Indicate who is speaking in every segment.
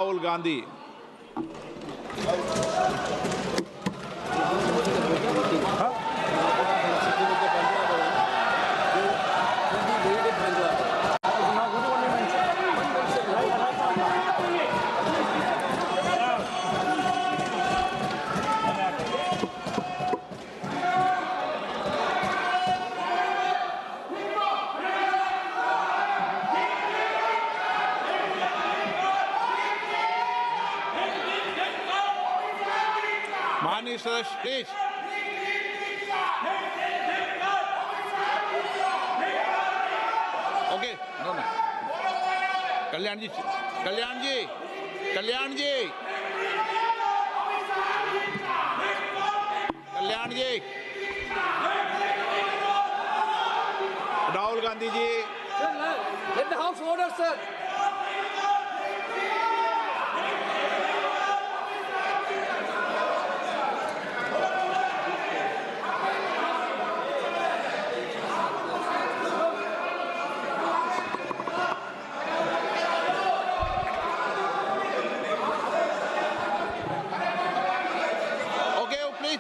Speaker 1: राहुल गांधी। माननीय सदस्य please. Okay, no no. Kalyan ji, Kalyan ji, Kalyan ji, Kalyan ji, Rahul Gandhi ji.
Speaker 2: Let the House order, sir.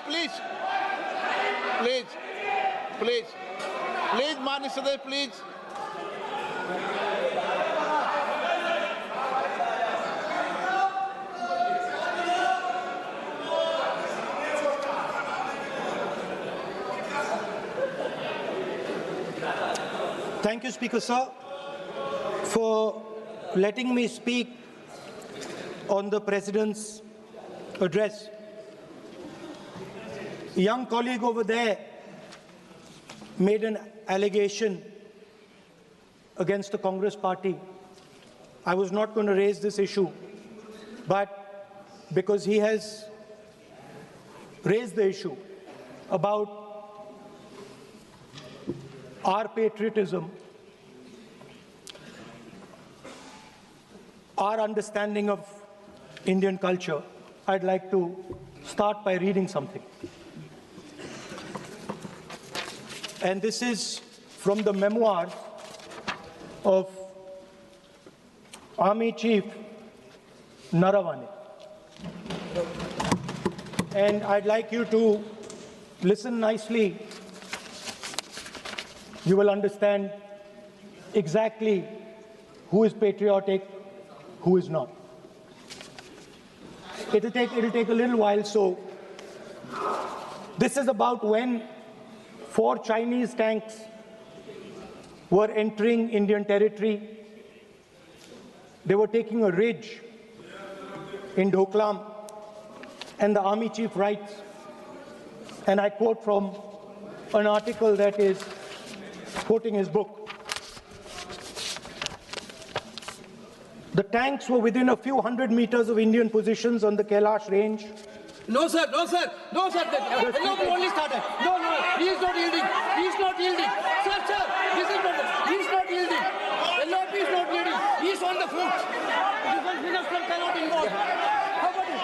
Speaker 1: Please please please please माननीय सदस्य please.
Speaker 3: Thank you, Speaker Sir, for letting me speak on the President's address. A young colleague over there made an allegation against the Congress party. I was not going to raise this issue, but because he has raised the issue about our patriotism, our understanding of Indian culture, I'd like to start by reading something. And this is from the memoirs of Army Chief Naravane. And I'd like you to listen nicely. You will understand exactly who is patriotic, who is not. It'll take a little while, so this is about when 4 Chinese tanks were entering Indian territory. They were taking a ridge in Doklam, and the Army Chief writes, and I quote from an article that is quoting his book. The tanks were within a few hundred meters of Indian positions on the Kailash range.
Speaker 2: No, sir, no, sir, no, sir. The will only started. No, no, he is not yielding. He is not yielding. Sir, sir, this is not. He is not yielding. LOP is not yielding. He is on the foot. Defense minister cannot involve. How about it?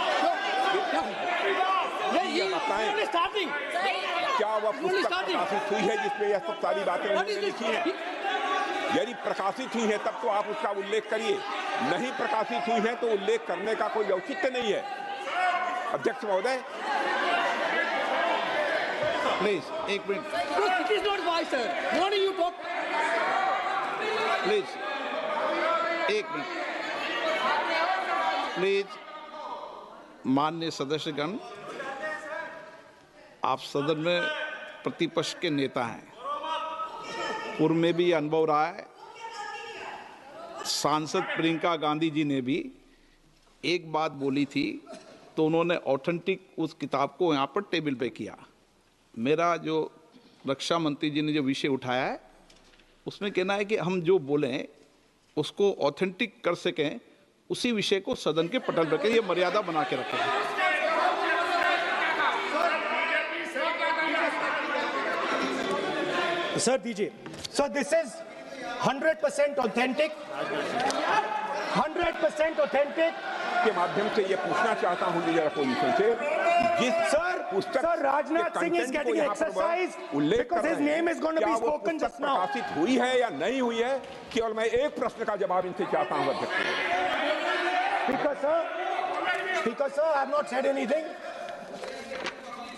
Speaker 2: He is only starting.
Speaker 4: क्या वह पुस्तक प्रकाशित हुई है जिसमें यह सब सारी बातें उन्होंने लिखी हैं? यदि प्रकाशित हुई है तब तो आप उसका उल्लेख करिए, नहीं प्रकाशित हुई है तो उल्लेख करने का कोई औचित्य नहीं है। अध्यक्ष महोदय,
Speaker 1: प्लीज एक minute.
Speaker 2: It is not wise, sir. Morning you talk.
Speaker 1: Please एक मिनट। प्लीज माननीय सदस्यगण, आप सदन में प्रतिपक्ष के नेता हैं, पूर्व में भी अनुभव रहा है। सांसद प्रियंका गांधी जी ने भी एक बात बोली थी तो उन्होंने ऑथेंटिक उस किताब को यहाँ पर टेबल पे किया। मेरा जो रक्षा मंत्री जी ने जो विषय उठाया है उसमें कहना है कि हम जो बोलें उसको ऑथेंटिक कर सकें, उसी विषय को सदन के पटल पर ये मर्यादा बना के रखें।
Speaker 3: Sir, DJ. So this is 100% authentic. 100% authentic.
Speaker 4: के माध्यम से ये पूछना चाहता हूं लीडर अपोजिशन से, जिस पुस्तक
Speaker 3: Sir, Rajnath Singh is getting exercised because his name is going to be spoken just now.
Speaker 4: प्रकाशित हुई है या नहीं हुई है, केवल मैं एक प्रश्न का जवाब इनसे चाहता हूं अध्यक्ष।
Speaker 3: Speaker, sir, I have not said anything.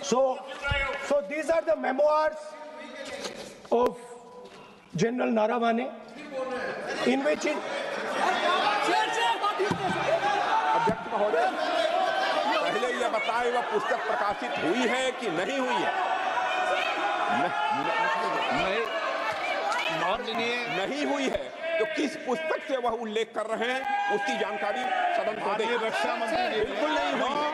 Speaker 3: So these are the memoirs of General Naravane, in which
Speaker 2: Sir, what is this?
Speaker 4: अध्यक्ष महोदय, पहले ये बताएं वह पुस्तक प्रकाशित हुई है कि नहीं हुई है?
Speaker 1: नहीं, माननीय
Speaker 4: नहीं हुई है तो किस पुस्तक से वह उल्लेख कर रहे हैं उसकी जानकारी सदन को दें।
Speaker 1: माननीय रक्षा मंत्री जी,
Speaker 4: बिल्कुल नहीं हुई है।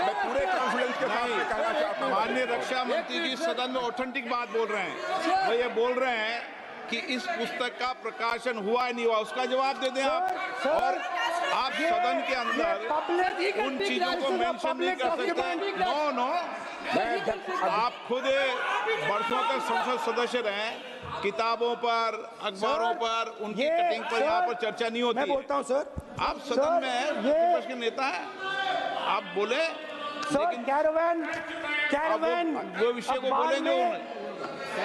Speaker 4: मैं पूरे कॉन्फिडेंस के साथ में कहना चाहता हूं।
Speaker 1: माननीय रक्षा मंत्री जी सदन में ऑथेंटिक बात बोल रहे हैं। वो ये बोल रहे हैं कि इस पुस्तक का प्रकाशन हुआ नहीं हुआ, उसका जवाब दे दें आप। और आप सदन के अंदर उन चीजों को मेंशन नहीं कर सकते। नो, आप खुद वर्षों तक संसद सदस्य रहे, किताबों पर, अखबारों पर, उनकी कटिंग पर यहाँ पर चर्चा नहीं होती।
Speaker 3: मैं बोलता हूँ सर,
Speaker 1: आप सदन में विपक्ष के नेता हैं, आप बोले,
Speaker 3: सर कैरावैन
Speaker 1: वो विषय को बोले जो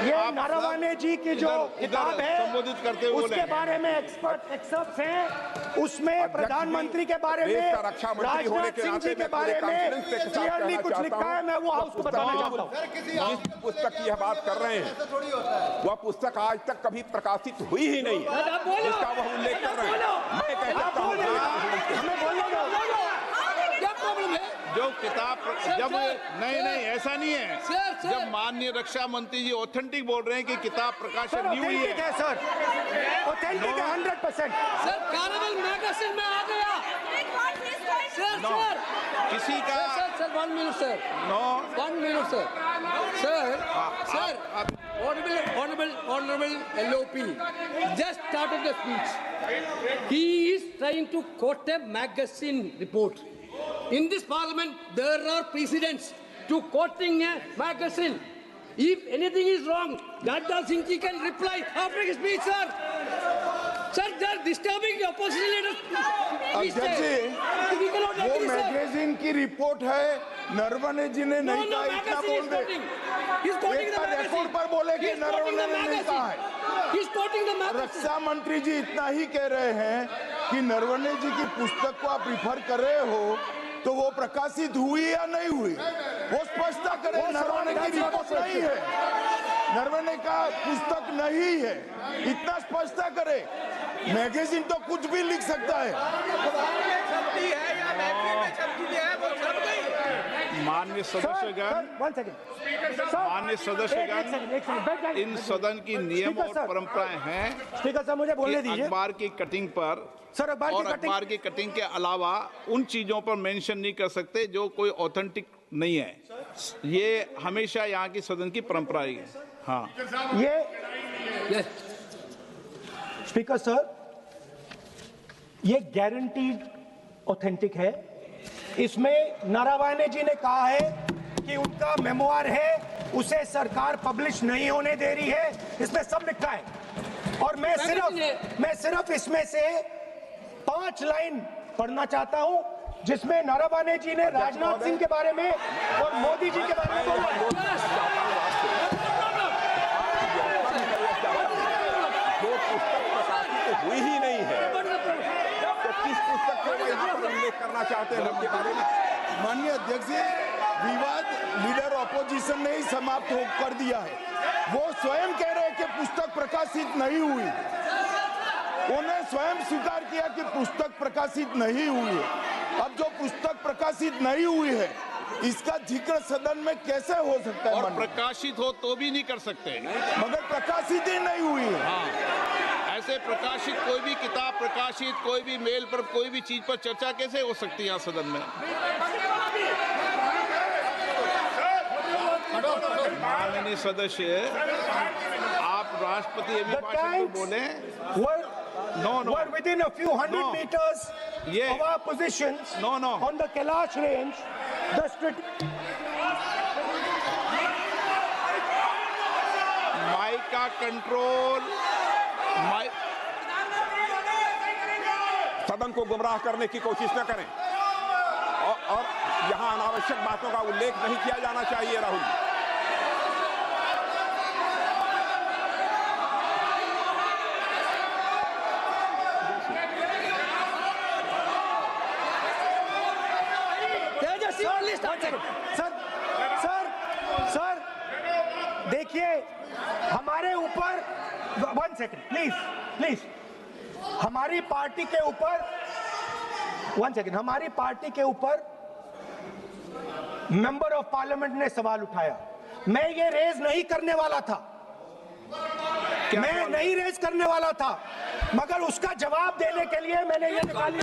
Speaker 3: ये नारावाने जी की जो किताब है
Speaker 1: संबोधित करते हुए
Speaker 3: उसके बारे में एक्सपर्ट्स हैं, उसमें प्रधानमंत्री के बारे में, राजनाथ सिंह जी के बारे में क्लियरली कुछ लिखा है। मैं वो हाउस को बताना चाहता हूँ।
Speaker 4: जिस पुस्तक की यह बात कर रहे हैं वह पुस्तक आज तक कभी प्रकाशित हुई ही नहीं है जिसका वह उल्लेख कर रहे हैं। मैं कह सकता हूं
Speaker 2: क्या प्रॉब्लम है?
Speaker 1: जो किताब जब नहीं ऐसा नहीं है।
Speaker 2: सर।
Speaker 1: जब माननीय रक्षा मंत्री जी ऑथेंटिक बोल रहे हैं कि किताब प्रकाशन नहीं हुई है,
Speaker 3: सर ऑथेंटिक है 100%।
Speaker 2: सर कार्निवल मैगजीन में आ गया। सर
Speaker 1: किसी का
Speaker 2: sir 1 minute sir,
Speaker 1: no
Speaker 2: 1 minute sir, sir honorable LOP just started the speech. He is trying to quote a magazine report. In this parliament, there are precedents to quoting a magazine. If anything is wrong, Radha Singh ji can reply after his speech, sir. Sir, they are disturbing the opposition leaders.
Speaker 5: अध्यक्ष जी, वो magazine की report है, नरवणे जी ने नहीं कहा, इतना बोल दे। एक रिकॉर्ड पर बोले कि नरवणे ने नहीं कहा है। रक्षा मंत्री जी इतना ही कह रहे हैं कि नरवणे जी की पुस्तक को आप रिफर कर रहे हो तो वो प्रकाशित हुई या नहीं हुई, वो स्पष्टता करें। नरवणे की रिपोर्ट नहीं है, नरवणे का पुस्तक नहीं है, इतना स्पष्टता करे। मैगजीन तो कुछ भी लिख सकता है।
Speaker 1: माननीय सदस्यगण, माननीय सदस्यगण, इन सदन की नियम और परंपराएं हैं।
Speaker 3: स्पीकर साहब मुझे बोलने दीजिए।
Speaker 1: अखबार की कटिंग पर
Speaker 3: सर
Speaker 1: अखबार की कटिंग के अलावा उन चीजों पर मेंशन नहीं कर सकते जो कोई ऑथेंटिक नहीं है। ये हमेशा यहाँ की सदन की परंपरा ही है। हाँ,
Speaker 3: ये स्पीकर सर, ये गारंटीड ऑथेंटिक है। इसमें नारावाने जी ने कहा है कि उनका मेमोआर है, उसे सरकार पब्लिश नहीं होने दे रही है, इसमें सब लिखा है। और मैं सिर्फ इसमें से 5 लाइन पढ़ना चाहता हूं जिसमें नारावाने जी ने राजनाथ सिंह के बारे में और मोदी जी के बारे में बोला है।
Speaker 4: जो पुस्तक प्रकाशित हुई ही नहीं है तो किस पुस्तक को वह यहाँ पर उल्लेख करना चाहते हैं उनके बारे में?
Speaker 5: माननीय अध्यक्ष जी, विवाद लीडर ऑपोजिशन ने ही समाप्त कर दिया है। वो स्वयं कह रहे हैं कि पुस्तक प्रकाशित नहीं हुई, उन्हें स्वयं स्वीकार किया कि पुस्तक प्रकाशित नहीं हुई है। अब जो पुस्तक प्रकाशित नहीं हुई है इसका जिक्र सदन में कैसे हो सकता है?
Speaker 1: और प्रकाशित हो तो भी नहीं कर सकते,
Speaker 5: मगर प्रकाशित ही नहीं हुई है।
Speaker 1: हाँ, ऐसे प्रकाशित कोई भी किताब प्रकाशित, कोई भी मेल पर, कोई भी चीज पर चर्चा कैसे हो सकती है यहाँ सदन में? माननीय सदस्य, आप राष्ट्रपति अभिभाषण को बोले।
Speaker 3: were within a few hundred meters of our positions on the Kailash range.
Speaker 1: Mike का कंट्रोल,
Speaker 4: सदन को गुमराह करने की कोशिश न करें और यहाँ अनावश्यक बातों का उल्लेख नहीं किया जाना चाहिए। Rahul,
Speaker 2: he only started.
Speaker 3: Sir देखिए हमारे ऊपर 1 सेकंड प्लीज हमारी पार्टी के ऊपर 1 सेकंड हमारी पार्टी के ऊपर मेंबर ऑफ पार्लियामेंट ने सवाल उठाया। मैं ये रेज नहीं करने वाला था, मैं नहीं रेज करने वाला था, मगर उसका जवाब देने के लिए मैंने ये निकाली।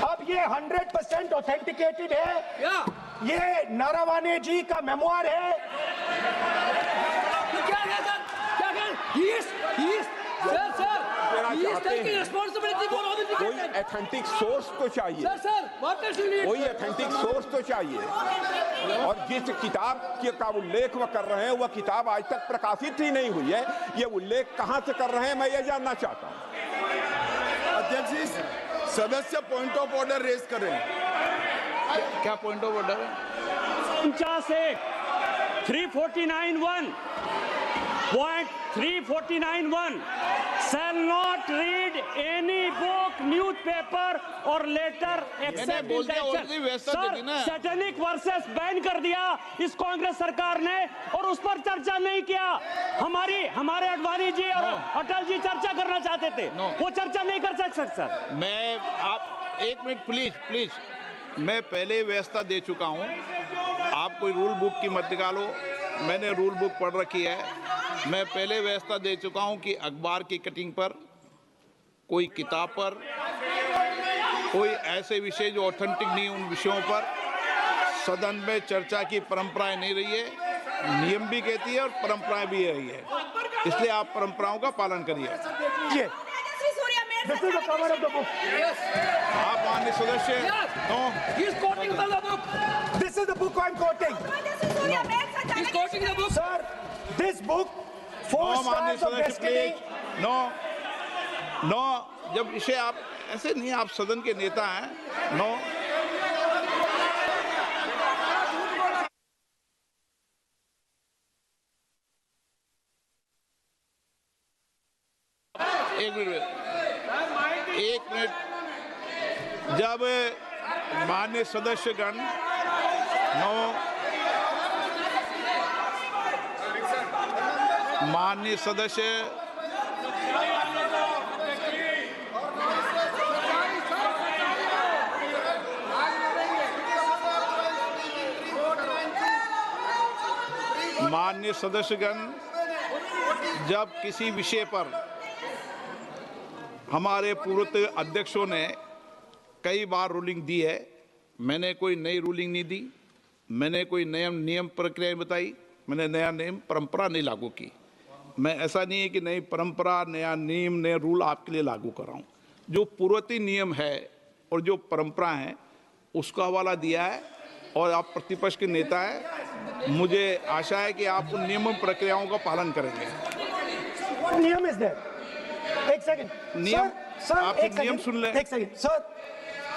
Speaker 3: अब ये 100% ऑथेंटिकेटेड है। ये नारावाने जी का मेमोयर है।
Speaker 2: क्या है सर? क्या है? He is taking responsibility for all the
Speaker 4: कोई ऑथेंटिक सोर्स तो चाहिए,
Speaker 2: Sir, what else you need?
Speaker 4: कोई ऑथेंटिक सोर्स तो चाहिए। और जिस किताब का उल्लेख वह कर रहे हैं वह किताब आज तक प्रकाशित ही नहीं हुई है। ये उल्लेख कहां से कर रहे हैं मैं ये जानना चाहता हूं।
Speaker 5: अध्यक्ष जी, सदस्य पॉइंट ऑफ ऑर्डर रेज करें।
Speaker 1: क्या पॉइंट ऑफ ऑर्डर है?
Speaker 6: 349(1) shall not read any book, newspaper or letter except
Speaker 1: बोल
Speaker 6: in
Speaker 1: दिया,
Speaker 6: tension.
Speaker 1: ordinary व्यवस्था
Speaker 6: सर,
Speaker 1: देगी ना।
Speaker 6: सैटेनिक वर्सेस बैन कर दिया इस कांग्रेस सरकार ने और उस पर चर्चा नहीं किया। हमारे अडवाणी जी और अटल जी चर्चा करना चाहते थे, वो चर्चा नहीं कर सकते सर।
Speaker 1: मैं आप 1 मिनट प्लीज मैं पहले व्यवस्था दे चुका हूं। आप कोई रूल बुक की मत निकालो, मैंने रूल बुक पढ़ रखी है। मैं पहले व्यवस्था दे चुका हूं कि अखबार की कटिंग पर, कोई किताब पर, कोई ऐसे विषय जो ऑथेंटिक नहीं उन विषयों पर सदन में चर्चा की परंपराएं नहीं रही है। नियम भी कहती है और परंपराएं भी रही है, इसलिए आप परंपराओं का पालन करिए।
Speaker 3: This is the cover of the book.
Speaker 1: आप माननीय सदस्य no,
Speaker 2: He is quoting from the book.
Speaker 3: This is the book I'm quoting.
Speaker 2: He is quoting the book.
Speaker 3: Sir, this book, 4
Speaker 1: no माननीय
Speaker 3: Stars of
Speaker 1: सदस्य
Speaker 3: Destiny.
Speaker 1: Please no. जब इसे आप ऐसे नहीं, आप सदन के नेता हैं। नो, एक मिनट जब माननीय सदस्यगण माननीय सदस्य माननीय सदस्यगण जब किसी विषय पर हमारे पूर्व अध्यक्षों ने कई बार रूलिंग दी है, मैंने कोई नई रूलिंग नहीं दी, मैंने कोई नियम प्रक्रिया बताई, मैंने नया नियम परंपरा नहीं लागू की। मैं ऐसा नहीं है कि नई परंपरा, नया नियम, नया रूल आपके लिए लागू कर रहा हूँ। जो पूर्ववर्ती नियम है और जो परंपरा है उसका हवाला दिया है, और आप प्रतिपक्ष के नेता हैं, मुझे आशा है कि आप उन नियम प्रक्रियाओं का पालन करेंगे।
Speaker 3: नियम इज देयर। एक सेकंड
Speaker 1: नियम,
Speaker 3: सर,
Speaker 1: आप
Speaker 3: एक
Speaker 1: नियम
Speaker 3: सेकंड,
Speaker 1: सुन लें।
Speaker 3: एक सेकंड सर,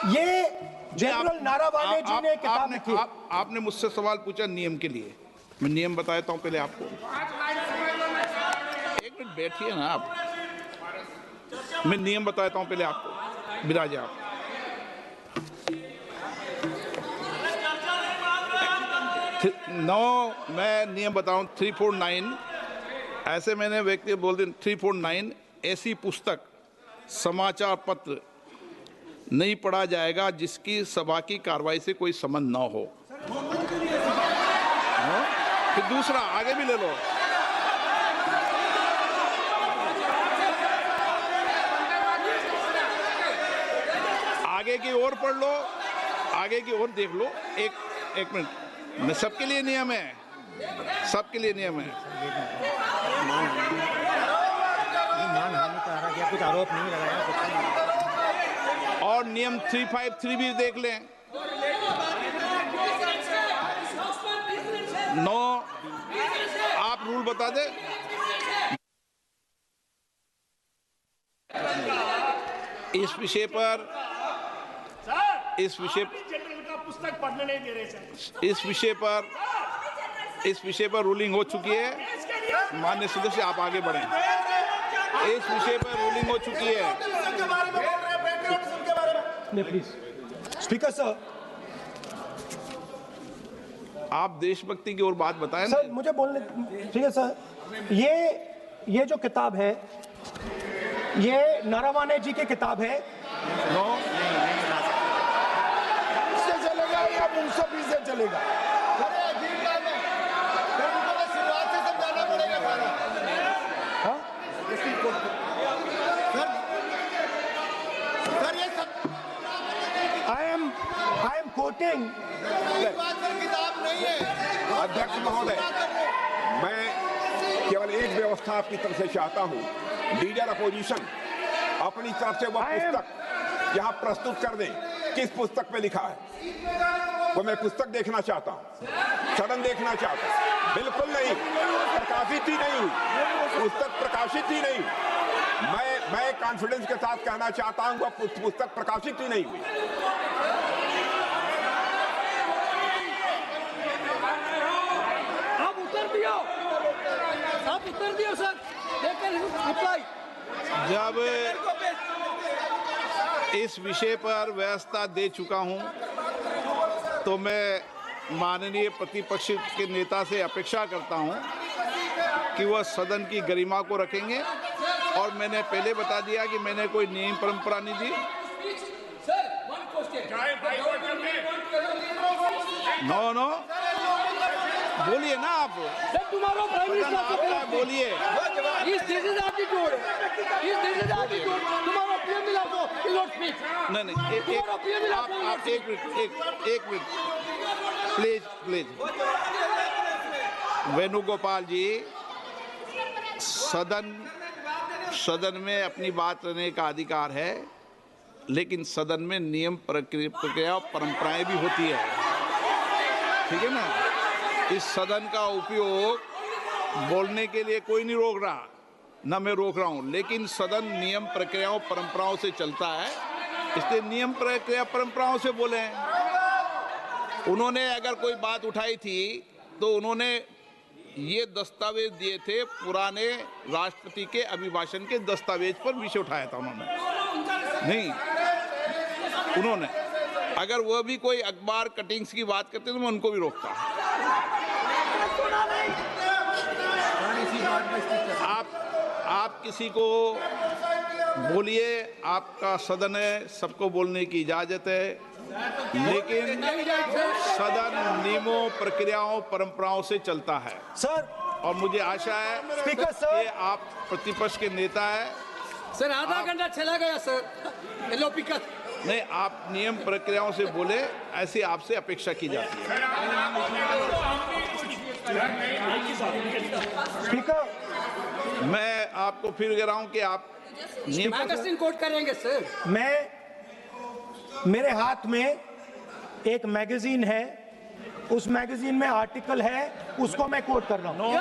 Speaker 3: ये जनरल नारावाने जी ने किताब लिखी।
Speaker 1: आपने मुझसे सवाल पूछा नियम के लिए, मैं नियम बताता हूं पहले आपको। 1 मिनट बैठिए ना आप, मैं नियम बताता हूं पहले आपको। विराजे आप। मैं नियम बताऊं 349, ऐसे मैंने व्यक्ति बोल दिया 349, ऐसी पुस्तक, समाचार पत्र नहीं पढ़ा जाएगा जिसकी सभा की कार्रवाई से कोई संबंध न हो। फिर दूसरा आगे भी ले लो, आगे की ओर पढ़ लो, आगे की ओर देख लो। एक मिनट, मैं सबके लिए नियम है, सबके लिए नियम है।
Speaker 3: कुछ आरोप नहीं लगाया।
Speaker 1: और नियम 353 भी देख लें। 9, आप रूल बता दे। इस विषय पर
Speaker 6: पुस्तक पढ़ने नहीं दे रहे सर।
Speaker 1: इस विषय पर रूलिंग हो चुकी है। माननीय सदस्य आप आगे बढ़ें। इस विषय पर रूलिंग हो चुकी है।
Speaker 3: में प्लीज। स्पीकर सर,
Speaker 1: आप देशभक्ति की ओर बात बताएं ना।
Speaker 3: सर मुझे बोलने, ठीक है सर, ये जो किताब है ये नरवणे जी की किताब है।
Speaker 1: नो,
Speaker 5: इससे चलेगा या मुंसफी से चलेगा?
Speaker 2: शुरुआत से समझाना पड़ेगा सारा। सर ये सब
Speaker 3: आई एम कोटिंग।
Speaker 2: बात पर किताब नहीं है।
Speaker 4: अध्यक्ष महोदय, मैं केवल एक व्यवस्था आपकी तरफ से चाहता हूं। लीडर अपोजिशन अपनी तरफ से वह पुस्तक यहां प्रस्तुत कर दें। किस पुस्तक पे लिखा है वो मैं पुस्तक देखना चाहता हूं, सदन देखना चाहता हूं। बिल्कुल नहीं, प्रकाशित ही नहीं हुई पुस्तक, प्रकाशित ही नहीं। मैं कॉन्फिडेंस के साथ कहना चाहता हूं वह पुस्तक प्रकाशित ही नहीं हुई।
Speaker 2: आप उत्तर दियो सर। रिप्लाई।
Speaker 1: जब इस विषय पर व्यवस्था दे चुका हूं तो मैं माननीय प्रतिपक्ष के नेता से अपेक्षा करता हूं कि वह सदन की गरिमा को रखेंगे। और मैंने पहले बता दिया कि मैंने कोई नियम परंपरा नहीं दी। नो, बोलिए ना आप।
Speaker 2: तुम्हारा प्राइम मिनिस्टर
Speaker 1: बोलिए।
Speaker 2: This is attitude. तुम्हारा पीएम मिला को नॉट स्पीच।
Speaker 1: नहीं, आप एक मिनट प्लीज। वेणुगोपाल जी, सदन में अपनी बात करने का अधिकार है, लेकिन सदन में नियम प्रक्रिया और परंपराएं भी होती है, ठीक है ना। इस सदन का उपयोग बोलने के लिए कोई नहीं रोक रहा, ना मैं रोक रहा हूं, लेकिन सदन नियम प्रक्रियाओं परंपराओं से चलता है, इसलिए नियम प्रक्रिया परंपराओं से बोले। उन्होंने अगर कोई बात उठाई थी तो उन्होंने ये दस्तावेज दिए थे, पुराने राष्ट्रपति के अभिभाषण के दस्तावेज पर विषय उठाया था उन्होंने। अगर वह भी कोई अखबार कटिंग्स की बात करते तो मैं उनको भी रोकता। आप किसी को बोलिए, आपका सदन है, सबको बोलने की इजाजत है, लेकिन सदन नियमों प्रक्रियाओं परंपराओं से चलता है
Speaker 3: सर।
Speaker 1: और मुझे आशा है
Speaker 3: स्पीकर सर,
Speaker 1: कि आप प्रतिपक्ष के नेता है।
Speaker 2: सर आधा घंटा चला गया सर। Hello pickup.
Speaker 1: नहीं, आप नियम प्रक्रियाओं से बोले, ऐसी आपसे अपेक्षा की जाती है।
Speaker 3: स्पीकर,
Speaker 1: मैं आपको फिर कह रहा हूं कि आप
Speaker 2: मैगजीन कोट करेंगे सर।
Speaker 3: मेरे हाथ में एक मैगजीन है, उस मैगजीन में आर्टिकल है, उसको मैं कोट कर रहा हूं।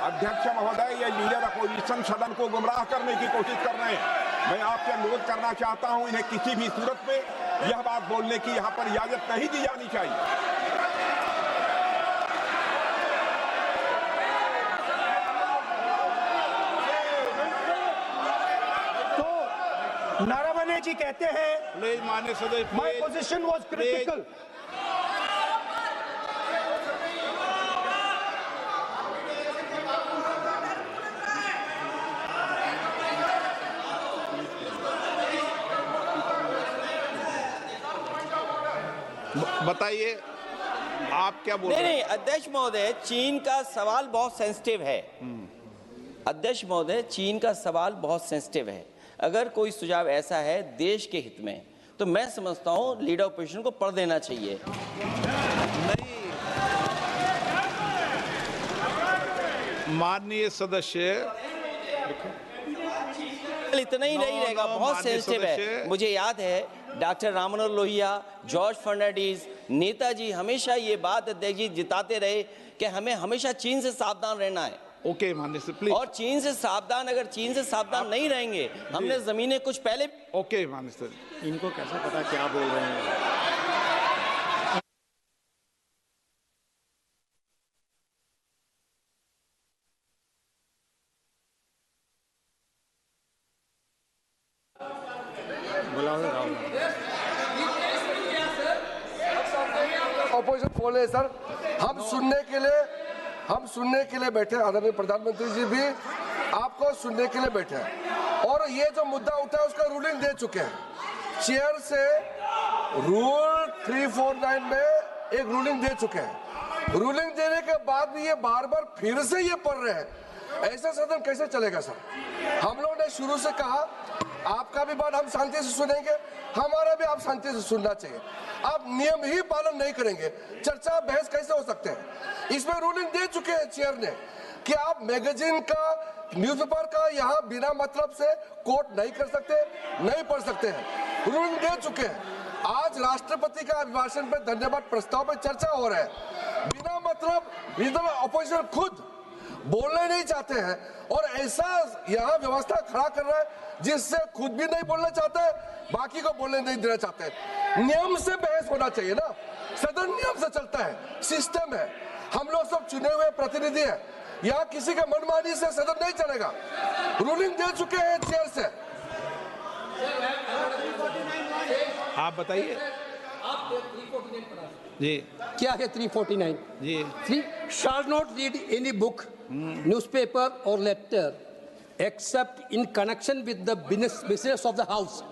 Speaker 4: अध्यक्ष महोदय, ये लीडर अपोजिशन सदन को गुमराह करने की कोशिश कर रहे हैं। मैं आपसे अनुरोध करना चाहता हूं, इन्हें किसी भी सूरत में यह बात बोलने की यहां पर इजाजत नहीं दी जानी चाहिए।
Speaker 3: तो नरवणे जी कहते हैं,
Speaker 1: प्लीज माननीय सदस्य,
Speaker 3: माय पोजीशन वाज क्रिटिकल।
Speaker 1: बताइए आप क्या बोल रहे हैं?
Speaker 7: नहीं, अध्यक्ष महोदय, चीन का सवाल बहुत सेंसिटिव है। अध्यक्ष महोदय, चीन का सवाल बहुत सेंसिटिव है। अगर कोई सुझाव ऐसा है देश के हित में, तो मैं समझता हूं लीडर ऑपोजिशन को पढ़ देना चाहिए।
Speaker 1: नहीं, माननीय सदस्य,
Speaker 7: इतना ही नहीं रहेगा, बहुत सेंसिटिव है। मुझे याद है डॉक्टर राम मनोहर लोहिया, जॉर्ज फर्नांडिस, नेताजी हमेशा ये बात अध्यक्ष जी जिताते रहे कि हमें हमेशा चीन से सावधान रहना है।
Speaker 1: ओके माननीय सर, प्लीज।
Speaker 7: और चीन से सावधान, अगर चीन से सावधान नहीं रहेंगे, हमने जमीनें कुछ पहले।
Speaker 1: ओके माननीय सर,
Speaker 6: इनको कैसे पता क्या बोल रहे हैं?
Speaker 8: ऑपोजिशन फोन है सर, हम सुनने के लिए बैठे, आदरणीय प्रधानमंत्री जी भी आपको सुनने के लिए बैठे हैं और ये जो मुद्दा उठा है उसका रूलिंग दे चुके हैं। चेयर से रूल 349 में एक रूलिंग दे चुके हैं। रूलिंग देने के बाद भी ये बार बार फिर से ये पढ़ रहे हैं, ऐसा सदन कैसे चलेगा सर? हम लोगों ने शुरू से कहा आपका भी बात हम शांति से सुनेंगे, हमारा भी आप शांति से सुनना चाहिए। आप नियम ही पालन नहीं करेंगे, चर्चा बहस कैसे हो सकते हैं? इसमें रूलिंग दे चुके हैं चेयर ने कि आप मैगजीन का, न्यूज़पेपर का यहाँ बिना मतलब से कोट नहीं कर सकते, नहीं पढ़ सकते हैं। रूलिंग दे चुके हैं। आज राष्ट्रपति का अभिभाषण पे धन्यवाद प्रस्ताव पे चर्चा हो रहा है, बिना मतलब रीजनल ऑपोजिशन खुद बोलना नहीं चाहते हैं और ऐसा यहाँ व्यवस्था खड़ा कर रहा है जिससे खुद भी नहीं बोलना चाहता है, बाकी को बोलने नहीं देना चाहते हैं। नियम से बहस होना चाहिए ना, सदन नियम से चलता है, सिस्टम है, हम लोग सब चुने हुए प्रतिनिधि हैं, यहाँ किसी के मनमानी से सदन नहीं चलेगा। रूलिंग दे चुके हैं चेयर से।
Speaker 1: आप बताइए जी,
Speaker 2: क्या है 349?
Speaker 1: जी,
Speaker 2: 3 shall not read any book, newspaper or letter except in connection with the business of the house.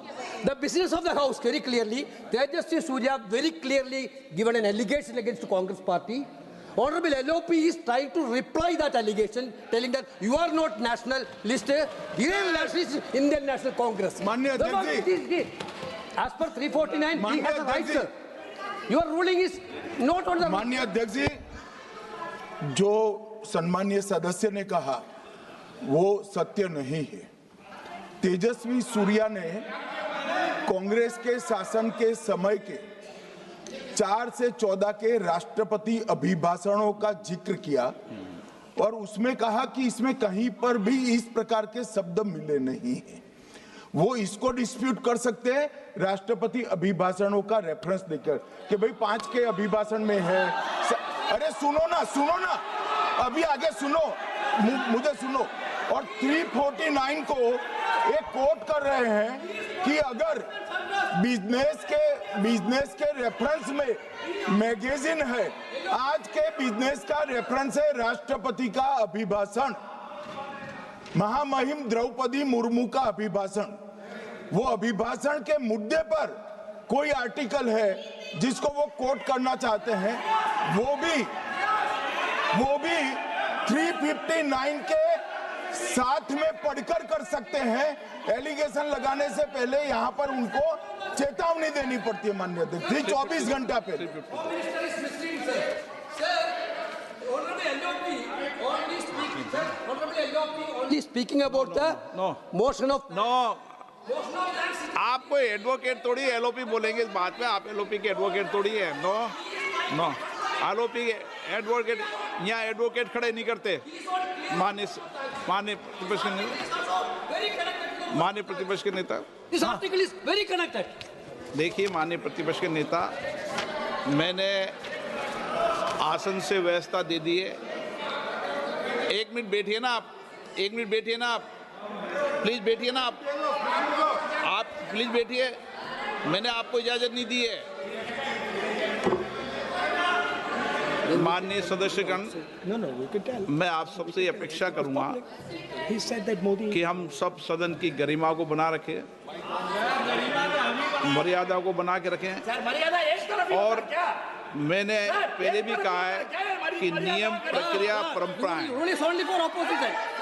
Speaker 2: The business of the house, very clearly, Tejaswi Surya very clearly given an allegation against the Congress party. Honorable LOP is trying to reply that allegation, telling that you are not national list, Indian nationalist, Indian National Congress.
Speaker 5: माननीय अध्यक्ष जी,
Speaker 2: as per 349, he has a right, sir. Your ruling is not on the.
Speaker 5: माननीय अध्यक्ष जी, जो सम्मानीय सदस्य ने कहा वो सत्य नहीं है। तेजस्वी सूर्या ने कांग्रेस के शासन के समय के 4 से 14 के राष्ट्रपति अभिभाषणों का जिक्र किया और उसमें कहा कि इसमें कहीं पर भी इस प्रकार के शब्द मिले नहीं हैं। वो इसको डिस्प्यूट कर सकते हैं राष्ट्रपति अभिभाषणों का रेफरेंस देकर कि भाई 5 के अभिभाषण में है। अरे सुनो ना, अभी आगे सुनो, मुझे सुनो। और 349 को एक कोट कर रहे हैं कि अगर बिजनेस के रेफरेंस में मैगजीन है, आज के बिजनेस का रेफरेंस है राष्ट्रपति का अभिभाषण, महामहिम द्रौपदी मुर्मू का अभिभाषण। वो अभिभाषण के मुद्दे पर कोई आर्टिकल है जिसको वो कोट करना चाहते हैं, वो भी 359 के साथ में पढ़कर कर सकते हैं। एलिगेशन लगाने से पहले यहाँ पर उनको चेतावनी देनी पड़ती है माननीय अध्यक्ष, 24 घंटा पहले।
Speaker 2: Speaking about the motion of
Speaker 1: आप कोई एडवोकेट थोड़ी एलओपी बोलेंगे इस बात में, आप एलओपी के एडवोकेट थोड़ी है। नो एलओपी के एडवोकेट यहाँ एडवोकेट खड़े नहीं करते। माननीय प्रतिपक्ष के नेता,
Speaker 2: This article is very connected.
Speaker 1: देखिए माननीय प्रतिपक्ष के नेता, मैंने आसन से व्यवस्था दे दी है। 1 मिनट बैठिए ना आप, 1 मिनट बैठिए ना आप, प्लीज बैठिए ना आप प्लीज बैठिए। मैंने आपको इजाजत नहीं दी है। माननीय सदस्यगण, मैं आप सबसे अपेक्षा करूंगा कि हम सब सदन की गरिमा को बना रखें, मर्यादा को बना के रखें। और मैंने पहले भी कहा है कि नियम, प्रक्रिया, परंपराएं,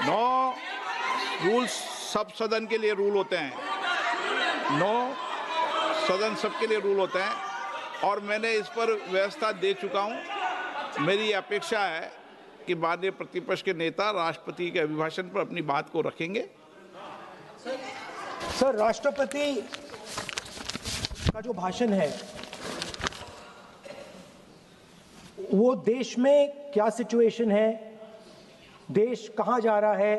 Speaker 1: नो रूल्स सब सदन के लिए रूल होते हैं, सदन सबके लिए रूल होते हैं और मैंने इस पर व्यवस्था दे चुका हूं। मेरी अपेक्षा है कि माननीय प्रतिपक्ष के नेता राष्ट्रपति के अभिभाषण पर अपनी बात को रखेंगे।
Speaker 3: सर, राष्ट्रपति का जो भाषण है वो देश में क्या सिचुएशन है, देश कहां जा रहा है,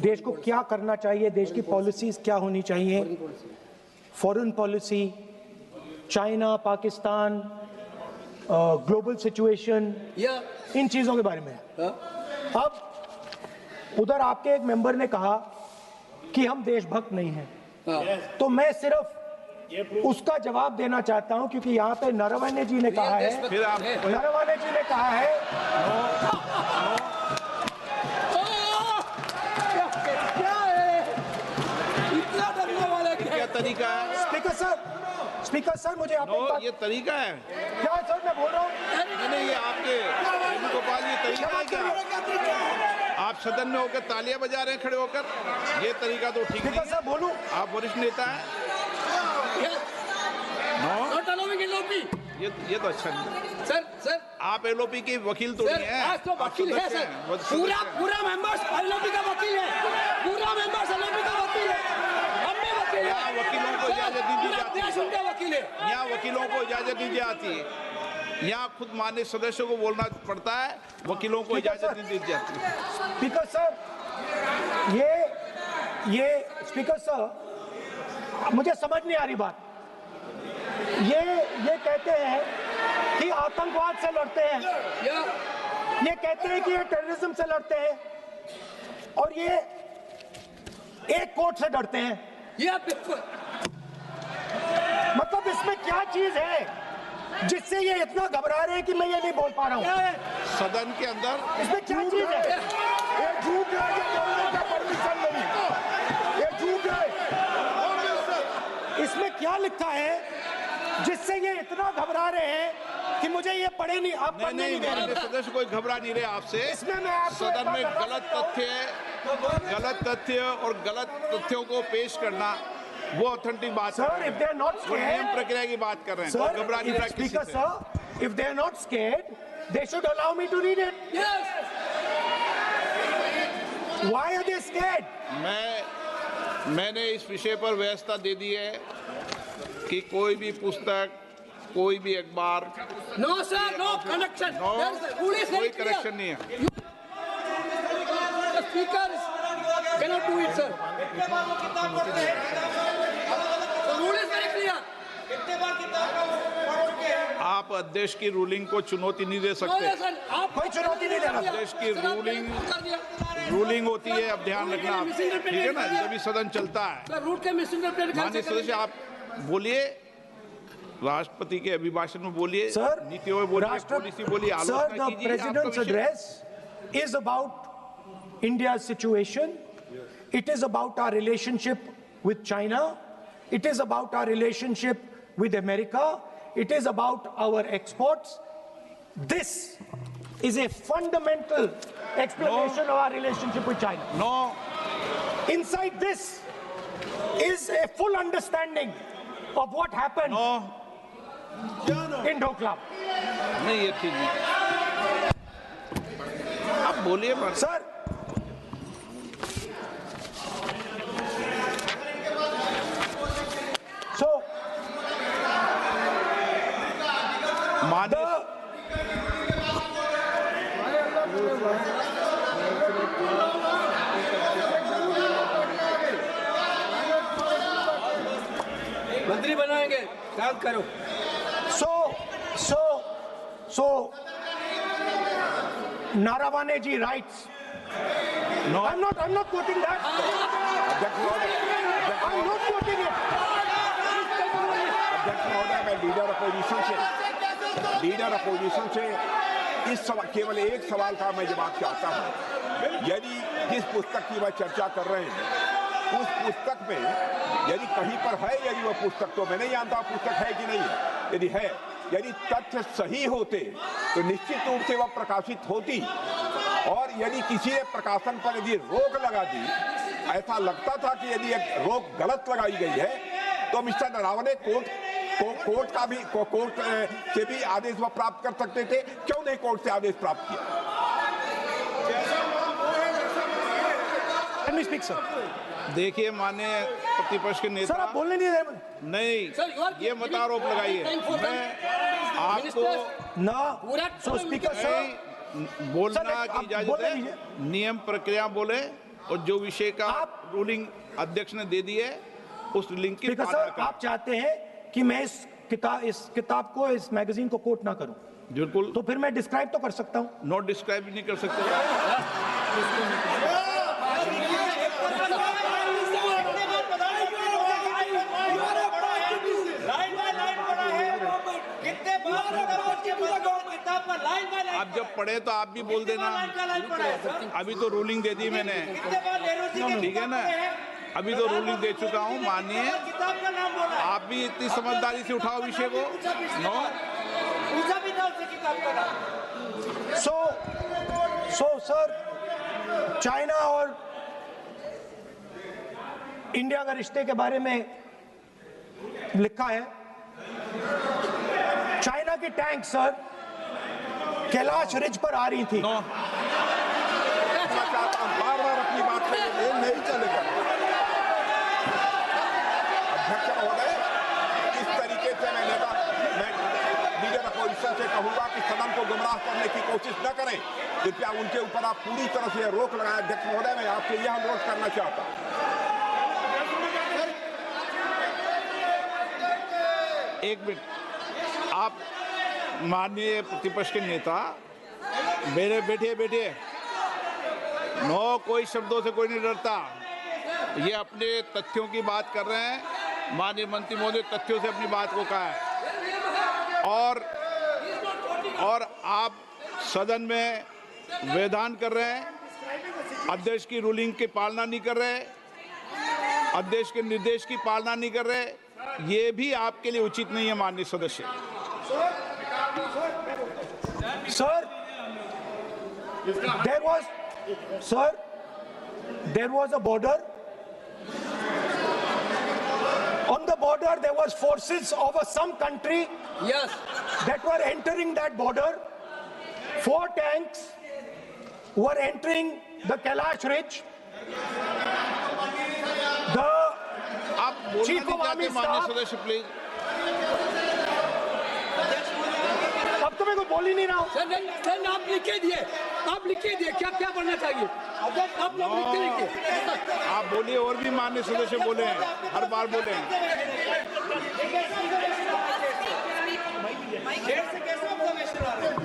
Speaker 3: देश को क्या करना चाहिए, देश की पॉलिसीज क्या होनी चाहिए, foreign policy, China, Pakistan, global situation, इन चीजों के बारे में। अब उधर आपके एक मेंबर ने कहा कि हम देशभक्त नहीं हैं, तो मैं सिर्फ उसका जवाब देना चाहता हूं, क्योंकि यहाँ पे नरवणे जी ने कहा है,
Speaker 1: फिर आप
Speaker 3: नरवणे जी ने कहा है
Speaker 2: क्या है इतना डरने वाला
Speaker 1: क्या तरीका है?
Speaker 3: स्पीकर सर मुझे आप एक बात-
Speaker 1: ये तरीका है?
Speaker 3: क्या सर मैं बोल रहा हूँ,
Speaker 1: नहीं, ये आपके वेणुगोपाल ये तरीका है क्या? आप सदन में होकर तालियां बजा रहे हैं खड़े होकर, ये तरीका तो ठीक
Speaker 3: स्पीकर
Speaker 1: नहीं है।
Speaker 3: साहब बोलूं,
Speaker 1: आप वरिष्ठ नेता हैं।
Speaker 2: नॉट अलाउइंग एलओपी
Speaker 1: ये तो अच्छा नहीं।
Speaker 2: सर
Speaker 1: आप एलओपी के वकील तो नहीं है,
Speaker 2: आज तो
Speaker 1: आप
Speaker 2: वकील है
Speaker 1: सदस्य
Speaker 2: सर,
Speaker 1: हैं, सदस्य हैं।
Speaker 2: पूरा मेंबर्स एलओपी का वकील है, पूरा मेंबर्स एलओपी का वकील है, हम भी वकील
Speaker 1: यहाँ
Speaker 2: हैं।
Speaker 1: वकीलों को इजाजत नहीं दी
Speaker 2: पूरा
Speaker 1: जाती
Speaker 2: देश उनका वकील है।
Speaker 1: यहाँ वकीलों को इजाजत नहीं दी जाती है। यहाँ खुद माननीय सदस्यों को बोलना पड़ता है, वकीलों को इजाजत नहीं दी जाती।
Speaker 3: स्पीकर सर ये स्पीकर सर मुझे समझ नहीं आ रही बात। ये कहते हैं कि आतंकवाद से लड़ते हैं, ये कहते हैं कि ये टेररिज्म से लड़ते हैं, और ये एक कोर्ट से डरते हैं।
Speaker 2: ये बिल्कुल
Speaker 3: मतलब इसमें क्या चीज है जिससे ये इतना घबरा रहे हैं कि मैं ये नहीं बोल पा रहा हूँ?
Speaker 1: सदन के अंदर
Speaker 3: इसमें क्या चीज है?
Speaker 5: ये झूठ है, ये बोलने का परमिशन नहीं, ये झूठ है।
Speaker 3: इसमें क्या लिखा है जिससे ये इतना घबरा रहे हैं कि मुझे ये पढ़े नहीं, आप पढ़ने नहीं दे रहे?
Speaker 1: माननीय सदस्य कोई घबरा नहीं रहे आपसे।
Speaker 3: इसमें मैं आपको एक
Speaker 1: सदन में
Speaker 3: बात बता
Speaker 1: गलत तथ्य और गलत तथ्यों को पेश करना वो ऑथेंटिक बात है।
Speaker 3: Sir, if they are not
Speaker 1: वो नियम
Speaker 3: scared,
Speaker 1: प्रक्रिया की बात कर रहे हैं,
Speaker 3: sir,
Speaker 1: कोई घबरा नहीं रहा किसी
Speaker 3: Speaker
Speaker 1: से।
Speaker 3: sir, if they are not scared, they should allow me to read it.
Speaker 2: Yes
Speaker 3: Why are they scared?
Speaker 1: मैंने इस विषय पर व्यवस्था दे दी है कि कोई भी पुस्तक, कोई भी अखबार,
Speaker 2: नो सर, नो कनेक्शन,
Speaker 1: कोई करेक्शन नहीं है।
Speaker 2: Speaker cannot do it, sir. The rule is very clear.
Speaker 1: आप अध्यक्ष की रूलिंग को चुनौती नहीं दे
Speaker 2: No,
Speaker 1: सकते।
Speaker 2: yes, sir. आप
Speaker 3: कोई चुनौती नहीं देना।
Speaker 1: देश की रूलिंग होती है, अब ध्यान रखना आप, ठीक है ना, जब भी सदन चलता है।
Speaker 2: सर रूट के मिसइंटरप्रेट
Speaker 1: माननीय सदस्य आप बोलिए, राष्ट्रपति के अभिभाषण में बोलिए,
Speaker 3: Sir,
Speaker 1: नीतियों में बोलिए, पॉलिसी बोलिए,
Speaker 3: Sir,
Speaker 1: आलोचना
Speaker 3: the
Speaker 1: कीजिए।
Speaker 3: President's
Speaker 1: आपका विषय-
Speaker 3: address is about India's situation. It is about our relationship with China. It is about our relationship with America. It is about our exports. This is a fundamental explanation of our relationship with China.
Speaker 1: No,
Speaker 3: Inside this is a full understanding of what happened
Speaker 1: no,
Speaker 3: in Doklam.
Speaker 1: नहीं ये ठीक नहीं। आप बोलिए पर
Speaker 3: Sir, so
Speaker 1: माननीय
Speaker 2: मंत्री बनाएंगे, काम करो।
Speaker 3: So, Naravane ji writes.
Speaker 1: No.
Speaker 3: I'm not quoting that. I'm not quoting it.
Speaker 4: अध्यक्ष महोदय, मैं लीडर अपोजिशन से इस केवल एक सवाल का मैं जवाब चाहता हूं। यदि जिस पुस्तक की वह चर्चा कर रहे हैं, उस पुस्तक में यदि कहीं पर है, यदि वह पुस्तक, तो मैं नहीं जानता पुस्तक है कि नहीं है, यदि है, यदि तथ्य सही होते तो निश्चित रूप से वह प्रकाशित होती, और यदि किसी ने प्रकाशन पर यदि रोक लगा दी, ऐसा लगता था कि यदि एक रोक गलत लगाई गई है, तो मिस्टर नरावने कोर्ट से भी आदेश वह प्राप्त कर सकते थे। क्यों नहीं कोर्ट से आदेश प्राप्त किया?
Speaker 3: Let me speak, sir.
Speaker 1: देखिए माननीय प्रतिपक्ष के
Speaker 3: Sir,
Speaker 1: नेता,
Speaker 3: आप बोलने नहीं दे रहे।
Speaker 1: नहीं
Speaker 2: Sir, you are
Speaker 1: ये मत आरोप लगाइए। मैं आपको
Speaker 3: No. So, Speaker, sir.
Speaker 1: नहीं बोलना
Speaker 3: Sir,
Speaker 1: की
Speaker 3: आप
Speaker 1: इजाजत
Speaker 3: बोलने
Speaker 1: है,
Speaker 3: दीजिए।
Speaker 1: नियम प्रक्रिया बोले, और जो विषय का
Speaker 3: आप-
Speaker 1: रूलिंग अध्यक्ष ने दे दी है उस लिंक की
Speaker 3: स्पीकर
Speaker 1: पालना
Speaker 3: सर,
Speaker 1: करें।
Speaker 3: आप चाहते हैं कि मैं इस किताब को, इस मैगजीन को कोट ना करूं,
Speaker 1: बिल्कुल,
Speaker 3: तो फिर मैं डिस्क्राइब तो कर सकता हूं।
Speaker 1: नोट डिस्क्राइब नहीं कर सकते। आप जब पढ़े तो आप भी बोल देना। अभी तो रूलिंग दे दी मैंने, ठीक है ना, अभी तो रूलिंग दे चुका हूँ। मानिए आप भी इतनी समझदारी से उठाओ विषय को। नो
Speaker 3: सो सर, चाइना और इंडिया का रिश्ते के बारे में लिखा है, चाइना की टैंक सर कैलाश रिज पर आ रही थी।
Speaker 1: नो
Speaker 4: बार-बार अपनी बात पे ये नहीं चलेगा। अध्यक्ष महोदय, इस तरीके से मैं लीडर अपोजिशन से कहूंगा कि सदन को गुमराह करने की कोशिश न करें। कृपया उनके ऊपर आप पूरी तरह से रोक लगाएं। अध्यक्ष महोदय, मैं आपसे यह अनुरोध करना चाहता हूं।
Speaker 1: एक मिनट, आप माननीय प्रतिपक्ष के नेता मेरे बैठिए। नो, कोई शब्दों से कोई नहीं डरता। ये अपने तथ्यों की बात कर रहे हैं। माननीय मंत्री महोदय तथ्यों से अपनी बात को कहा है, और आप सदन में वेदान कर रहे हैं, अध्यक्ष की रूलिंग की पालना नहीं कर रहे, अध्यक्ष के निर्देश की पालना नहीं कर रहे। ये भी आपके लिए उचित नहीं है माननीय सदस्य।
Speaker 3: Sir, there was a border. On the border, there was forces of some country that were entering that border. 4 tanks were entering the Kailash Ridge. The
Speaker 1: आप
Speaker 3: Chief of
Speaker 1: बोलना
Speaker 3: Army
Speaker 1: नहीं चाहते माननीय
Speaker 3: Staff,
Speaker 1: सदस्य, प्लीज।
Speaker 3: अब तो मैं कोई बोल ही नहीं रहा हूं।
Speaker 2: सर आप लिख के दिए क्या बनना चाहिए। आप लोग लिखते
Speaker 1: आप बोलिए, और भी माननीय सदस्य बोले हैं, हर बार बोले हैं।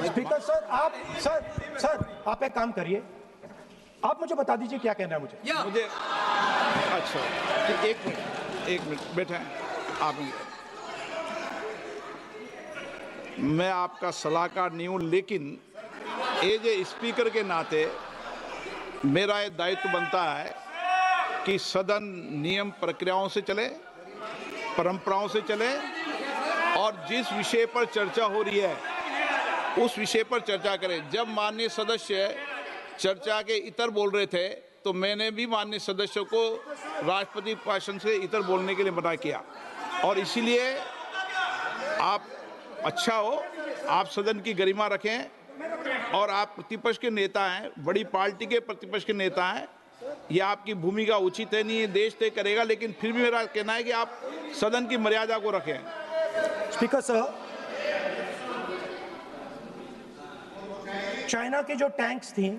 Speaker 3: स्पीकर सर आप एक काम करिए, आप मुझे बता दीजिए क्या कहना है मुझे।
Speaker 1: अच्छा, एक मिनट बैठे आप। मैं आपका सलाहकार नहीं हूं, लेकिन एज ए स्पीकर के नाते मेरा ये दायित्व बनता है कि सदन नियम प्रक्रियाओं से चले, परंपराओं से चले, और जिस विषय पर चर्चा हो रही है उस विषय पर चर्चा करें। जब माननीय सदस्य चर्चा के इतर बोल रहे थे तो मैंने भी माननीय सदस्यों को राष्ट्रपति भाषण से इतर बोलने के लिए मना किया, और इसीलिए आप अच्छा हो, आप सदन की गरिमा रखें, और आप प्रतिपक्ष के नेता हैं, बड़ी पार्टी के प्रतिपक्ष के नेता हैं। ये आपकी भूमिका उचित है नहीं, ये देश तय करेगा, लेकिन फिर भी मेरा कहना है कि आप सदन की मर्यादा को रखें।
Speaker 3: स्पीकर सर, चाइना की जो टैंक्स थी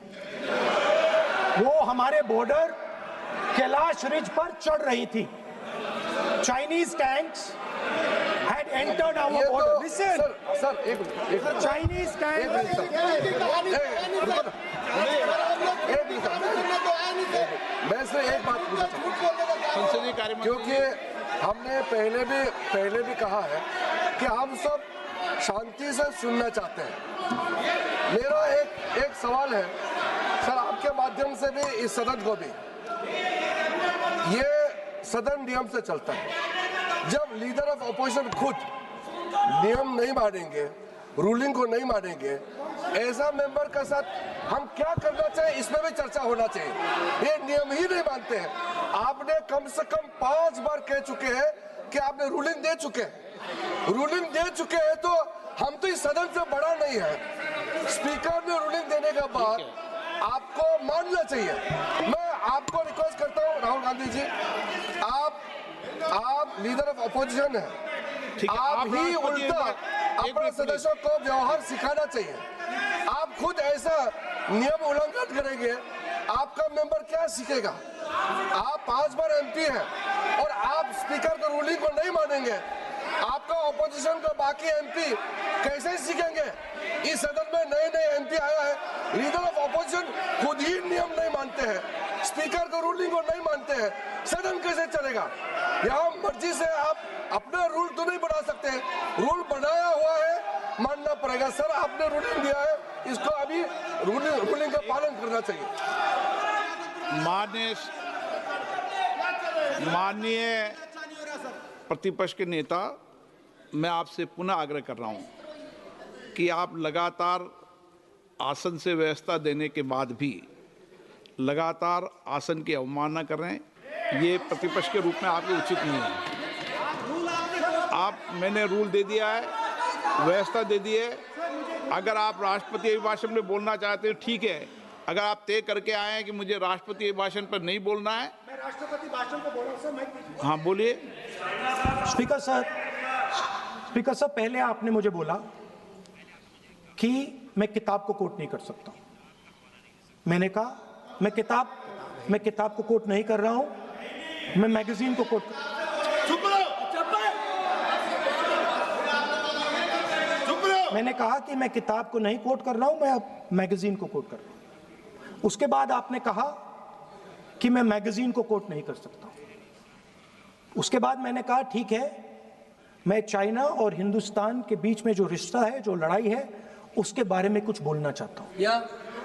Speaker 3: वो हमारे बॉर्डर कैलाश रिज पर चढ़ रही थी। Chinese tanks had entered our border. Listen,
Speaker 8: sir एक
Speaker 3: Chinese tanks.
Speaker 8: मैं से एक बात पूछना चाहूँ,
Speaker 1: संसदीय कार्य मंत्री,
Speaker 8: क्योंकि हमने पहले भी कहा है कि हम सब शांति से सुनना चाहते हैं। मेरा एक सवाल है सर, आपके माध्यम से भी इस सदन को भी, ये सदन नियम से चलता है। जब लीडर ऑफ अपोजिशन खुद नियम नहीं मानेंगे, रूलिंग को नहीं मानेंगे, ऐसा मेंबर के साथ हम क्या करना चाहिए, इसमें भी चर्चा होना चाहिए। ये नियम ही नहीं मानते हैं। आपने कम से कम 5 बार कह चुके हैं कि आपने रूलिंग दे चुके हैं, तो हम तो इस सदन से बड़ा नहीं है। स्पीकर ने रूलिंग देने के बाद आपको मानना चाहिए। मैं आपको रिक्वेस्ट करता हूँ राहुल गांधी जी, आप लीडर ऑफ अपोजिशन है, आप ही उल्टा अपने सदस्यों को व्यवहार सिखाना चाहिए। आप खुद ऐसा नियम उल्लंघन करेंगे, आपका मेंबर क्या सीखेगा। आप 5 बार एमपी हैं और आप स्पीकर के रूलिंग को नहीं मानेंगे, आपका ऑपोजिशन का बाकी एमपी कैसे सीखेंगे। इस सदन में नए एमपी आया है, लीडर ऑफ ऑपोजिशन खुद ही नियम नहीं मानते हैं, स्पीकर के रूलिंग को नहीं मानते हैं, सदन कैसे चलेगा। यहाँ मर्जी से आप अपना रूल तो नहीं बना सकते, रूल बनाया हुआ है मानना पड़ेगा। सर आपने रूलिंग दिया है, इसको अभी रूलिंग का पालन करना चाहिए।
Speaker 1: माननीय प्रतिपक्ष के नेता, मैं आपसे पुनः आग्रह कर रहा हूं कि आप लगातार आसन से व्यवस्था देने के बाद भी लगातार आसन की अवमानना कर रहे हैं। ये प्रतिपक्ष के रूप में आपके उचित नहीं है। मैंने रूल दे दिया है, व्यवस्था दे दी है। अगर आप राष्ट्रपति अभिभाषण में बोलना चाहते हैं ठीक है। अगर आप तय करके आए हैं कि मुझे राष्ट्रपति अभिभाषण पर नहीं बोलना है,
Speaker 3: मैं राष्ट्रपति भाषण को बोल रहा हूं सर। मैं
Speaker 1: हाँ बोलिए।
Speaker 3: स्पीकर सर, पहले आपने मुझे बोला कि मैं किताब को कोट नहीं कर सकता। मैंने कहा मैं किताब को कोट नहीं कर रहा हूं, मैं मैगजीन को कोट। मैंने कहा कि मैं किताब को नहीं कोट कर रहा हूं, मैं अब मैगजीन को कोट कर रहा हूं। उसके बाद आपने कहा कि मैं मैगजीन को कोट नहीं कर सकता। उसके बाद मैंने कहा ठीक है, मैं चाइना और हिंदुस्तान के बीच में जो रिश्ता है, जो लड़ाई है, उसके बारे में कुछ बोलना चाहता हूं।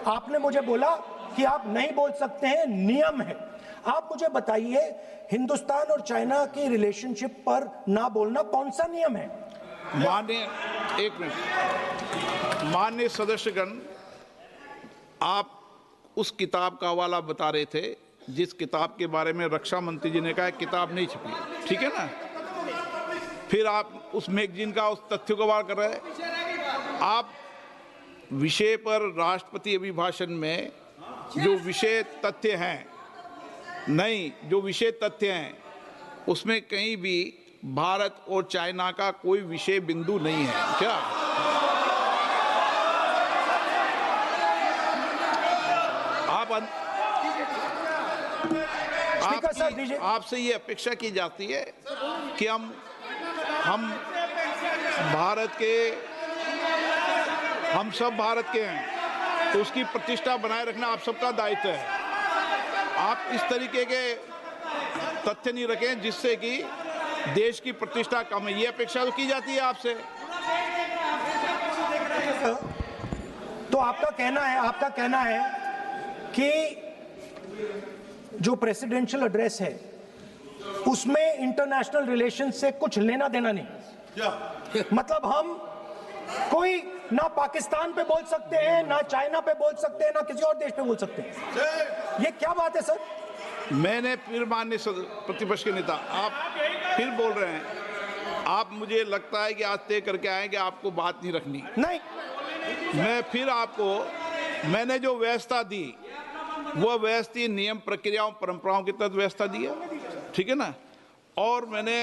Speaker 3: आपने मुझे बोला कि आप नहीं बोल सकते हैं, नियम है। आप मुझे बताइए, हिंदुस्तान और चाइना की रिलेशनशिप पर ना बोलना कौन सा नियम है?
Speaker 1: माननीय सदस्यगण, आप उस किताब का हवाला बता रहे थे जिस किताब के बारे में रक्षा मंत्री जी ने कहा किताब नहीं छपी, ठीक है ना। फिर आप उस मैगजीन का उस तथ्य को वार कर रहे हैं। आप विषय पर राष्ट्रपति अभिभाषण में जो विषय तथ्य हैं, नहीं, जो विषय तथ्य हैं उसमें कहीं भी भारत और चाइना का कोई विषय बिंदु नहीं है क्या? आपसे ये अपेक्षा की जाती है कि हम सब भारत के हैं, तो उसकी प्रतिष्ठा बनाए रखना आप सबका दायित्व है। आप इस तरीके के तथ्य नहीं रखें जिससे कि देश की प्रतिष्ठा कम है, ये अपेक्षा तो की जाती है आपसे।
Speaker 3: तो आपका कहना है कि जो प्रेसिडेंशियल एड्रेस है उसमें इंटरनेशनल रिलेशन से कुछ लेना देना नहीं। मतलब हम कोई ना पाकिस्तान पे बोल सकते हैं, ना चाइना पे बोल सकते हैं, ना किसी और देश पे बोल सकते हैं। ये क्या बात है सर?
Speaker 1: मैंने फिर माननीय प्रतिपक्ष के नेता, आप फिर बोल रहे हैं। आप, मुझे लगता है कि आज तय करके आए कि आपको बात नहीं रखनी।
Speaker 3: नहीं,
Speaker 1: मैं फिर आपको, मैंने जो व्यवस्था दी वो व्यवस्था नियम, प्रक्रियाओं, परंपराओं के तहत व्यवस्था दी है, ठीक है ना। और मैंने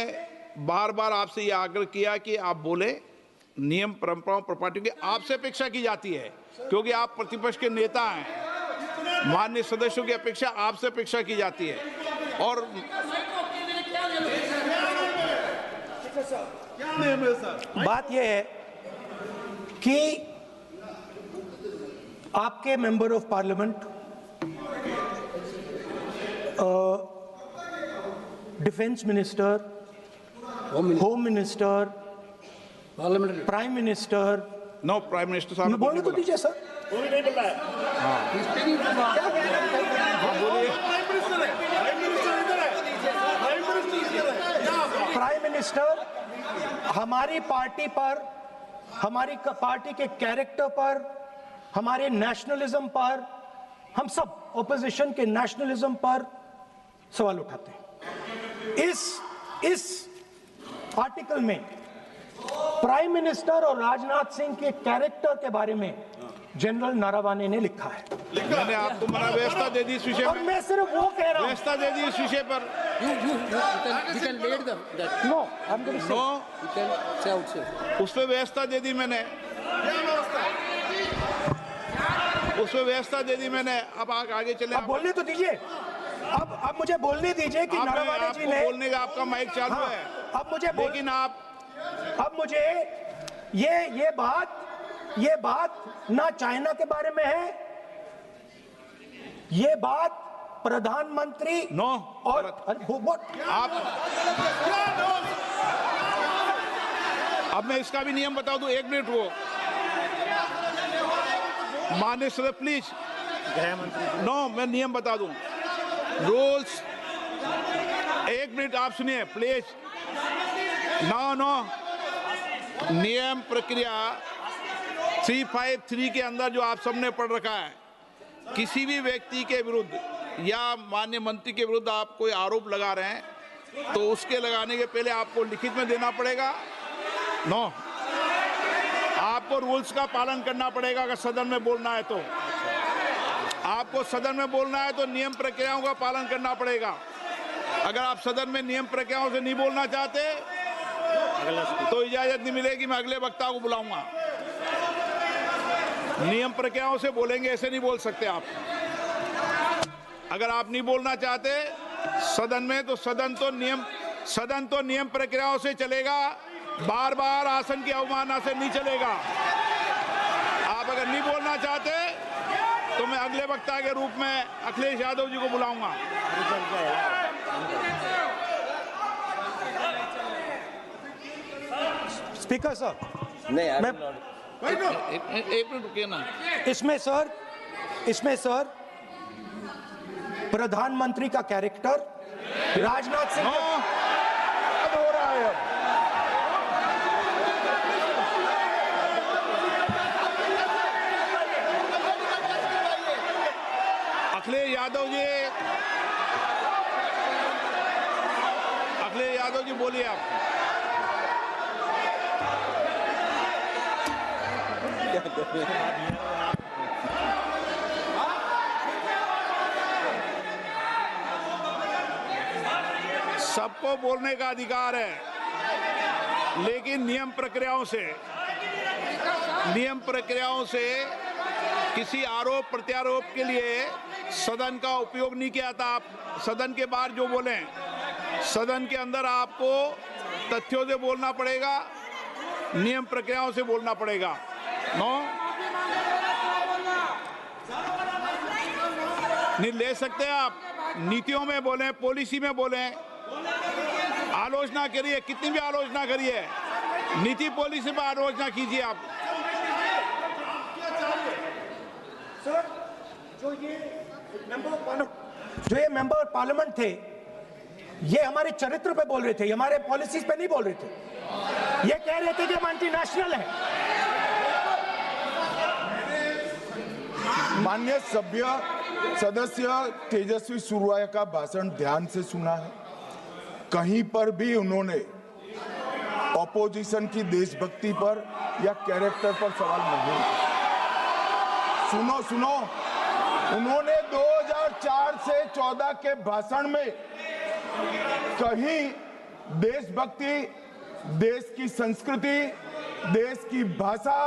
Speaker 1: बार बार आपसे ये आग्रह किया कि आप बोले, नियम, परंपराओं, प्रॉपर्टी की आपसे अपेक्षा की जाती है क्योंकि आप प्रतिपक्ष के नेता हैं। माननीय सदस्यों की अपेक्षा आपसे अपेक्षा की जाती है। और
Speaker 3: बात यह है कि आपके member of parliament, defence minister, home minister, prime minister,
Speaker 1: no, prime minister साहब
Speaker 3: बोलने तो दीजिए सर। प्राइम मिनिस्टर हमारी पार्टी पर, हमारी पार्टी के कैरेक्टर पर, हमारे नेशनलिज्म पर, हम सब ऑपोजिशन के नेशनलिज्म पर सवाल उठाते हैं। इस आर्टिकल में प्राइम मिनिस्टर और राजनाथ सिंह के कैरेक्टर के बारे में जनरल नारावाने ने लिखा है।
Speaker 1: मैंने आपको मना व्यवस्था दे दी इस विषय
Speaker 3: और
Speaker 1: पर।
Speaker 3: मैं सिर्फ वो कह रहा हूं,
Speaker 1: व्यवस्था दे दी इस विषय पर। उस पर व्यवस्था दे दी मैंने, उस पर व्यवस्था दे दी मैंने। अब आगे चले।
Speaker 3: अब बोलने तो दीजिए। अब मुझे बोलने दीजिए कि नारावाने जी ने,
Speaker 1: बोलने का आपका माइक चालू है।
Speaker 3: अब मुझे,
Speaker 1: लेकिन
Speaker 3: अब मुझे ये बात ना चाइना के बारे में है, ये बात प्रधानमंत्री
Speaker 1: नो
Speaker 3: और
Speaker 1: अब मैं इसका भी नियम बता दूं, 1 मिनट वो माननीय सदस्य प्लीज, नो मैं नियम बता दूं, रूल्स, 1 मिनट आप सुनिए प्लीज। नो नियम प्रक्रिया 353 के अंदर जो आप सबने पढ़ रखा है, किसी भी व्यक्ति के विरुद्ध या माननीय मंत्री के विरुद्ध आप कोई आरोप लगा रहे हैं तो उसके लगाने के पहले आपको लिखित में देना पड़ेगा। नो, आपको रूल्स का पालन करना पड़ेगा। अगर सदन में बोलना है तो आपको सदन में बोलना है तो नियम प्रक्रियाओं का पालन करना पड़ेगा। अगर आप सदन में नियम प्रक्रियाओं से नहीं बोलना चाहते तो इजाजत नहीं मिलेगी, मैं अगले वक्ता को बुलाऊंगा। नियम प्रक्रियाओं से बोलेंगे, ऐसे नहीं बोल सकते आप। अगर आप नहीं बोलना चाहते सदन में तो सदन तो नियम प्रक्रियाओं से चलेगा, बार बार आसन की अवमानना से नहीं चलेगा। आप अगर नहीं बोलना चाहते तो मैं अगले वक्ता के रूप में अखिलेश यादव जी को बुलाऊंगा।
Speaker 3: स्पीकर सर,
Speaker 7: नहीं
Speaker 3: मैं
Speaker 1: एक मिनट रुकिए ना।
Speaker 3: इसमें सर प्रधानमंत्री का कैरेक्टर राजनाथ सिंह
Speaker 5: हो रहा है।
Speaker 1: अखिलेश यादव जी बोलिए आप। सबको बोलने का अधिकार है, लेकिन नियम प्रक्रियाओं से किसी आरोप प्रत्यारोप के लिए सदन का उपयोग नहीं किया था। आप सदन के बाहर जो बोलें, सदन के अंदर आपको तथ्यों से बोलना पड़ेगा, नियम प्रक्रियाओं से बोलना पड़ेगा। नो, नहीं ले सकते आप। नीतियों में बोलें, पॉलिसी में बोलें, आलोचना करिए, कितनी भी आलोचना करिए, नीति पॉलिसी पर आलोचना कीजिए आप।
Speaker 3: सर, जो ये मेंबर पार्लियामेंट थे, ये हमारे चरित्र पे बोल रहे थे, हमारे पॉलिसीज पे नहीं बोल रहे थे। ये कह रहे थे कि हम एंटी नेशनल है।
Speaker 5: माननीय सदस्य तेजस्वी सूर्या का भाषण ध्यान से सुना है। कहीं पर भी उन्होंने ऑपोजिशन की देशभक्ति पर या कैरेक्टर पर सवाल नहीं। सुनो, उन्होंने 2004 से 14 के भाषण में कहीं देशभक्ति, देश की संस्कृति, देश की भाषा,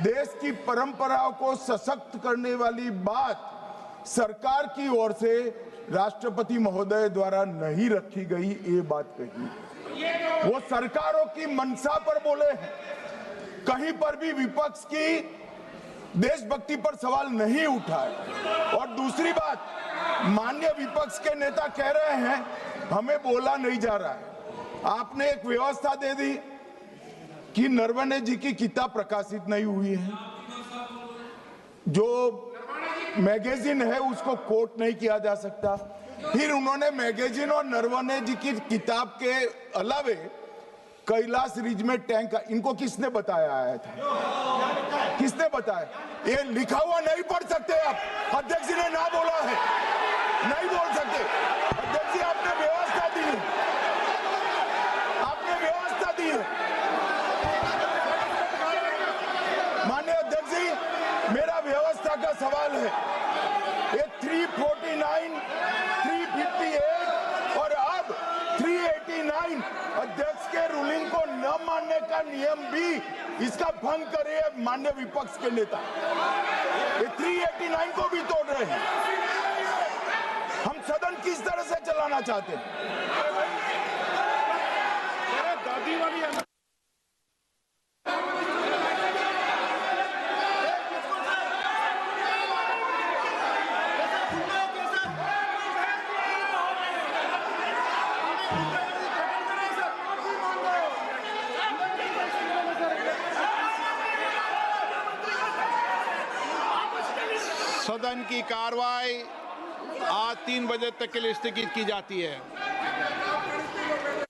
Speaker 5: देश की परंपराओं को सशक्त करने वाली बात सरकार की ओर से राष्ट्रपति महोदय द्वारा नहीं रखी गई, ये बात कही। वो सरकारों की मंशा पर बोले हैं। कहीं पर भी विपक्ष की देशभक्ति पर सवाल नहीं उठाए। और दूसरी बात, माननीय विपक्ष के नेता कह रहे हैं हमें बोला नहीं जा रहा है। आपने एक व्यवस्था दे दी कि नरवणे जी की किताब प्रकाशित नहीं हुई है, जो मैगजीन है उसको कोट नहीं किया जा सकता। फिर उन्होंने मैगजीन और नरवणे जी की किताब के अलावे कैलाश रिज में टैंक, इनको किसने बताया आया था? किसने बताया? ये लिखा हुआ नहीं पढ़ सकते आप। अध्यक्ष जी ने ना बोला है, नहीं बोल सकते। अध्यक्ष जी आपने व्यवस्था दी है, आपने व्यवस्था दी है। माननीय अध्यक्ष जी, मेरा व्यवस्था का सवाल है। ये 349, 358 और अब 389 अध्यक्ष के रूलिंग को न मानने का नियम भी इसका भंग करे माननीय विपक्ष के नेता। ये 389 को भी तोड़ रहे हैं। हम सदन किस तरह से चलाना चाहते हैं? दादी वाली
Speaker 9: सदन की कार्रवाई आज 3 बजे तक के लिए स्थगित की जाती है।